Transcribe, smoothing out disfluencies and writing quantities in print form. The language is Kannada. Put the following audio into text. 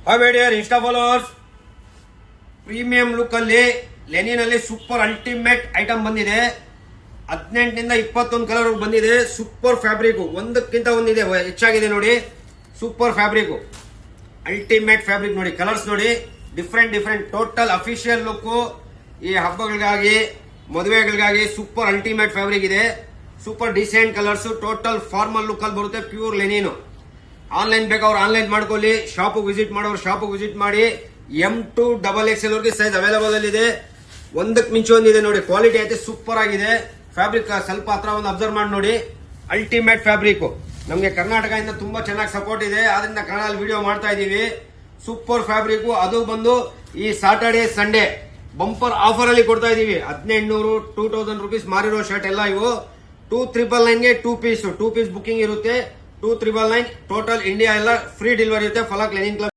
Hi my dear insta followers, premium look ಅಲ್ಲಿ ಲೆನಿನ್ ಅಲ್ಲಿ ಸೂಪರ್ ಅಲ್ಟಿಮೇಟ್ ಐಟಮ್ ಬಂದಿದೆ. 18 ನಿಂದ 21 ಕಲರ್ ಬಂದಿದೆ. ಸೂಪರ್ ಫ್ಯಾಬ್ರಿಕ್, ಒಂದಕ್ಕಿಂತ ಒಂದಿದೆ, ಹೆಚ್ಚಾಗಿದೆ ನೋಡಿ. ಸೂಪರ್ ಫ್ಯಾಬ್ರಿಕ್, ಅಲ್ಟಿಮೇಟ್ ಫ್ಯಾಬ್ರಿಕ್ ನೋಡಿ. ಕಲರ್ಸ್ ನೋಡಿ, ಡಿಫ್ರೆಂಟ್ ಟೋಟಲ್ ಅಫಿಷಿಯಲ್ ಲುಕ್. ಈ ಹಬ್ಬಗಳಿಗಾಗಿ, ಮದುವೆಗಳಿಗಾಗಿ ಸೂಪರ್ ಅಲ್ಟಿಮೇಟ್ ಫ್ಯಾಬ್ರಿಕ್ ಇದೆ. Super decent colours, total formal look ಅಲ್ಲಿ ಬರುತ್ತೆ. Pure linen. ಆನ್ಲೈನ್ ಬೇಕಾದ್ರೆ ಆನ್ಲೈನ್ ಮಾಡ್ಕೊಳ್ಳಿ, ಶಾಪ್ ವಿಸಿಟ್ ಮಾಡೋರು ಶಾಪ್ ವಿಸಿಟ್ ಮಾಡಿ. M2 XXL ವರೆಗೆ ಸೈಜ್ ಅವೈಲೇಬಲ್ ಅಲ್ಲಿ ಇದೆ. ಒಂದಕ್ಕೆ ಮಿಂಚು ಒಂದಿದೆ ನೋಡಿ. ಕ್ವಾಲಿಟಿ ಐತೆ, ಸೂಪರ್ ಆಗಿದೆ. ಫ್ಯಾಬ್ರಿಕ್ ಸ್ವಲ್ಪ ಹತ್ರ ಒಂದು ಅಬ್ಸರ್ವ್ ಮಾಡಿ ನೋಡಿ. Ultimate fabric. ನಮಗೆ ಕರ್ನಾಟಕದಿಂದ ತುಂಬಾ ಚೆನ್ನಾಗಿ ಸಪೋರ್ಟ್ ಇದೆ, ಆದ್ರಿಂದ ಕನ್ನಡದಲ್ಲಿ ವಿಡಿಯೋ ಮಾಡ್ತಾ ಇದೀವಿ. Super fabric. ಅದು ಬಂದು ಈ ಸ್ಯಾಟರ್ಡೆ ಸಂಡೇ ಬಂಪರ್ ಆಫರ್ ಅಲ್ಲಿ ಕೊಡ್ತಾ ಇದೀವಿ. 1800 2000 ರುಪೀಸ್ ಮಾರಿರೋ ಶರ್ಟ್ ಎಲ್ಲ ಇವು 2999ಗೆ 2 ಪೀಸ್ ಬುಕಿಂಗ್ ಇರುತ್ತೆ. 2999 ಟೋಟಲ್ ಇಂಡಿಯಾ ಎಲ್ಲ ಫ್ರೀ ಡೆಲಿವರಿ ಇರುತ್ತೆ. Falak Lenin club